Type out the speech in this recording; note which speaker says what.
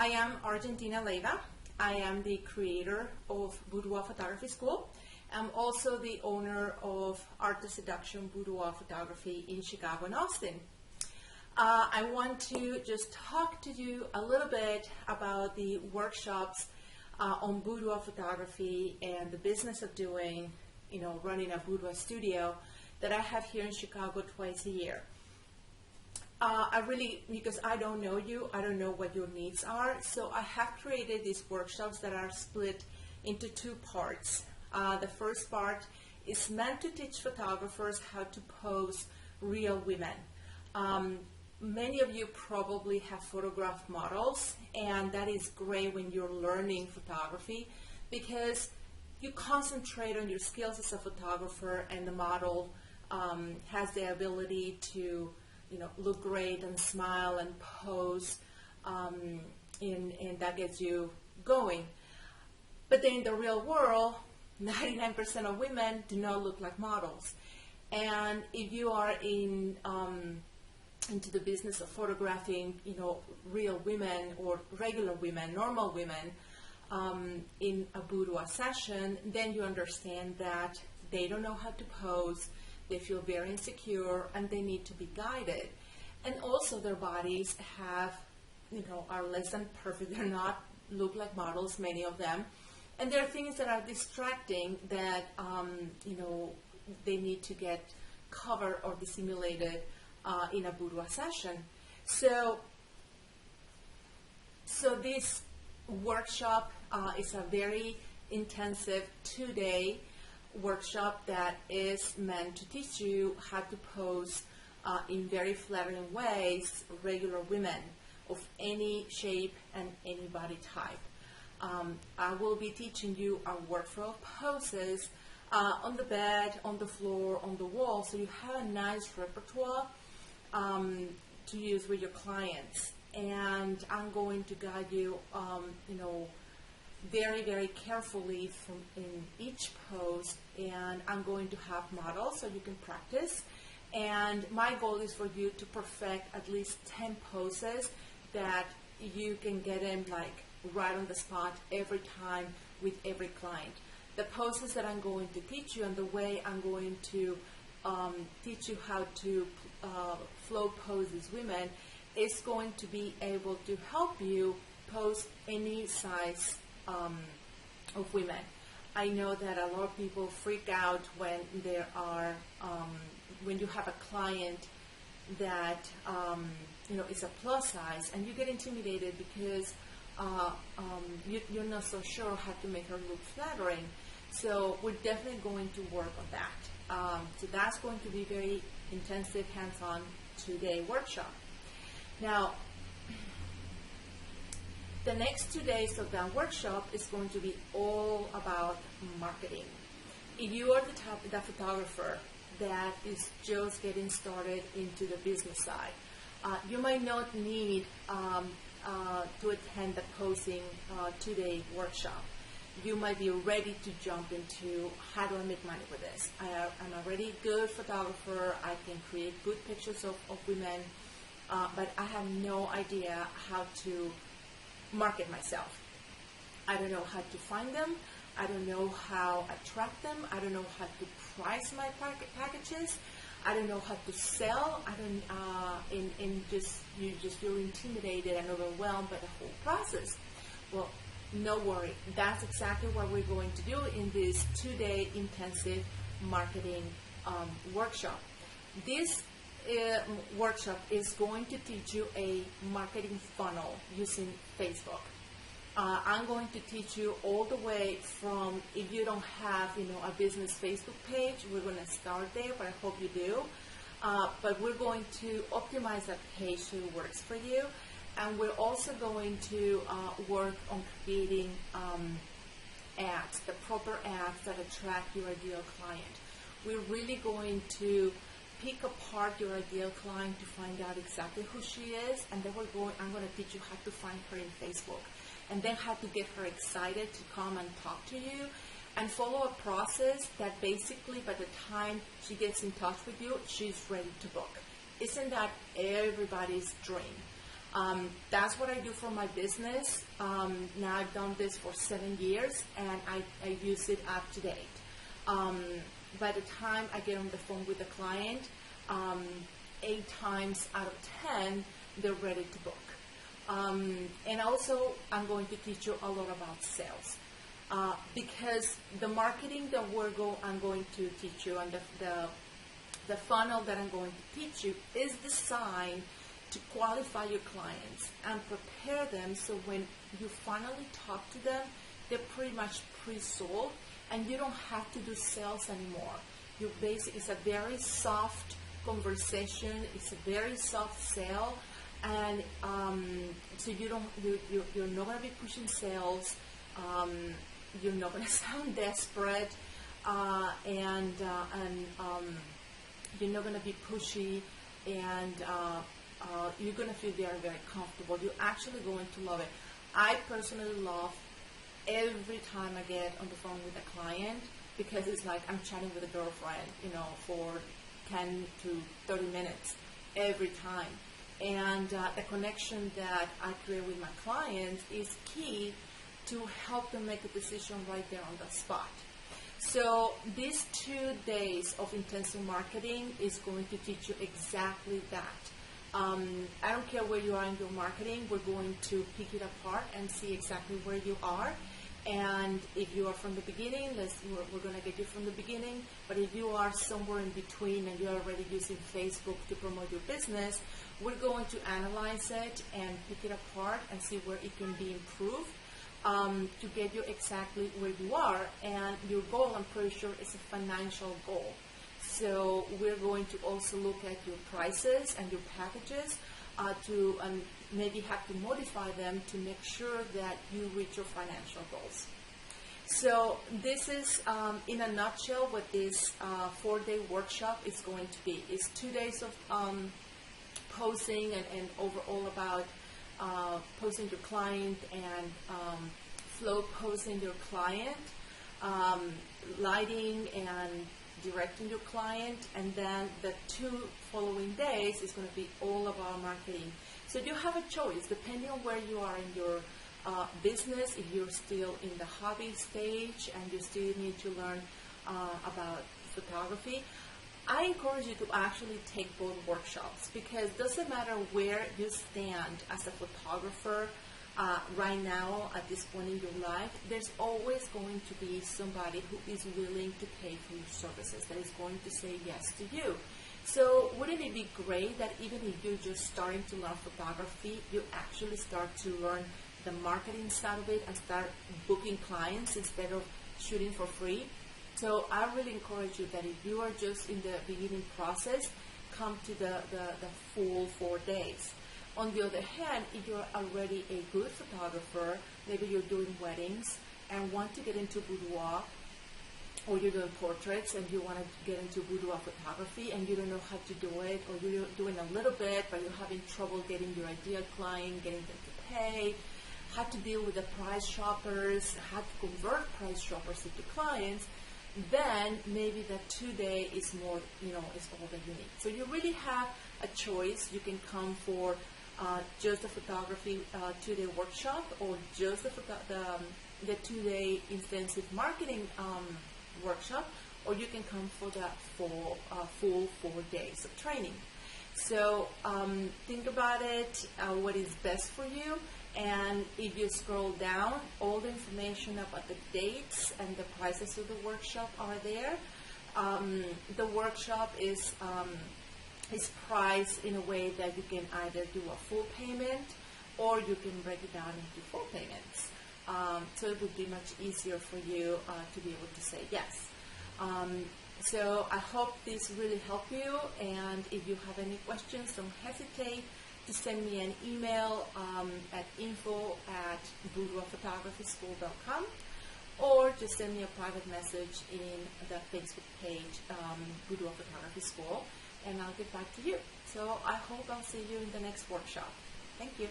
Speaker 1: I am Argentina Leiva. I am the creator of Boudoir Photography School. I'm also the owner of Art to Seduction Boudoir Photography in Chicago and Austin. I want to just talk to you a little bit about the workshops on boudoir photography and the business of doing, running a boudoir studio that I have here in Chicago twice a year. Because I don't know you, I don't know what your needs are, so I have created these workshops that are split into two parts. The first part is meant to teach photographers how to pose real women. Many of you probably have photographed models, and that is great when you're learning photography because you concentrate on your skills as a photographer, and the model has the ability to look great and smile and pose, and that gets you going. But then in the real world, 99% of women do not look like models. And if you are into the business of photographing, real women or regular women, normal women, in a boudoir session, then you understand that they don't know how to pose, they feel very insecure, and they need to be guided. And also their bodies are less than perfect. They're not look like models, many of them. And there are things that are distracting that, they need to get covered or dissimulated in a boudoir session. So this workshop is a very intensive 2-day workshop that is meant to teach you how to pose in very flattering ways regular women of any shape and any body type. I will be teaching you a workflow of poses on the bed, on the floor, on the wall, so you have a nice repertoire to use with your clients. And I'm going to guide you, very, very carefully in each pose, and I'm going to have models so you can practice. And my goal is for you to perfect at least 10 poses that you can get in right on the spot every time with every client. The poses that I'm going to teach you and the way I'm going to teach you how to flow pose as women is going to be able to help you pose any size of women. I know that a lot of people freak out when when you have a client that is a plus size, and you get intimidated because you're not so sure how to make her look flattering. So we're definitely going to work on that. So that's going to be very intensive, hands-on 2-day workshop. Now, the next 2 days of that workshop is going to be all about marketing. If you are the photographer that is just getting started into the business side, you might not need to attend the posing 2-day workshop. You might be ready to jump into how do I make money with this. I'm a really good photographer. I can create good pictures of women, but I have no idea how to market myself. I don't know how to find them. I don't know how to attract them. I don't know how to price my packages. I don't know how to sell. I don't, you're intimidated and overwhelmed by the whole process. Well, no worry. That's exactly what we're going to do in this 2-day intensive marketing workshop. This workshop is going to teach you a marketing funnel using Facebook. I'm going to teach you all the way from, if you don't have a business Facebook page, we're going to start there, but I hope you do. But we're going to optimize that page so it works for you. And we're also going to work on creating ads, the proper ads that attract your ideal client. We're really going to pick apart your ideal client to find out exactly who she is, and then I'm going to teach you how to find her in Facebook, and then how to get her excited to come and talk to you, and follow a process that basically by the time she gets in touch with you, she's ready to book. Isn't that everybody's dream? That's what I do for my business. Now I've done this for 7 years, and I use it up to date. By the time I get on the phone with the client, 8 times out of 10, they're ready to book. And also, I'm going to teach you a lot about sales. Because the marketing that I'm going to teach you, and the funnel that I'm going to teach you is designed to qualify your clients and prepare them so when you finally talk to them, they're pretty much pre-sold, and you don't have to do sales anymore. It's a very soft conversation. It's a very soft sale, and so you're not going to be pushing sales. You're not going to sound desperate, and you're not going to be pushy, and you're going to feel very, very comfortable. You're actually going to love it. I personally love every time I get on the phone with a client, because it's like I'm chatting with a girlfriend, for 10 to 30 minutes every time. And the connection that I create with my clients is key to help them make a decision right there on the spot. So these 2 days of intensive marketing is going to teach you exactly that. I don't care where you are in your marketing. We're going to pick it apart and see exactly where you are. And if you are from the beginning, we're going to get you from the beginning. But if you are somewhere in between and you're already using Facebook to promote your business, we're going to analyze it and pick it apart and see where it can be improved to get you exactly where you are. And your goal, I'm pretty sure, is a financial goal. So we're going to also look at your prices and your packages to maybe have to modify them to make sure that you reach your financial goals. So this is, in a nutshell, what this 4-day workshop is going to be. It's 2 days of posing and overall about posing your client and flow posing your client, lighting and directing your client, and then the 2 following days is going to be all about marketing. So you have a choice depending on where you are in your business. If you're still in the hobby stage and you still need to learn about photography, I encourage you to actually take both workshops, because it doesn't matter where you stand as a photographer right now at this point in your life, there's always going to be somebody who is willing to pay for your services, that is going to say yes to you. So wouldn't it be great that even if you're just starting to learn photography, you actually start to learn the marketing side of it and start booking clients instead of shooting for free? So I really encourage you that if you are just in the beginning process, come to the full 4 days. On the other hand, if you're already a good photographer, maybe you're doing weddings and want to get into boudoir, or you're doing portraits and you want to get into boudoir photography and you don't know how to do it, or you're doing a little bit but you're having trouble getting your ideal client, getting them to pay, how to deal with the price shoppers, how to convert price shoppers into clients, then maybe the 2-day is more, is all that you need. So you really have a choice. You can come for just the photography 2-day workshop, or just the 2-day intensive marketing workshop, or you can come for the full 4 days of training. So think about it, what is best for you. And if you scroll down, all the information about the dates and the prices of the workshop are there. The workshop is priced in a way that you can either do a full payment or you can break it down into 4 payments. So it would be much easier for you to be able to say yes. So I hope this really helped you, and if you have any questions, don't hesitate to send me an email at info@boudoirphotographyschool.com, or just send me a private message in the Facebook page, Boudoir Photography School, and I'll get back to you. So I hope I'll see you in the next workshop. Thank you.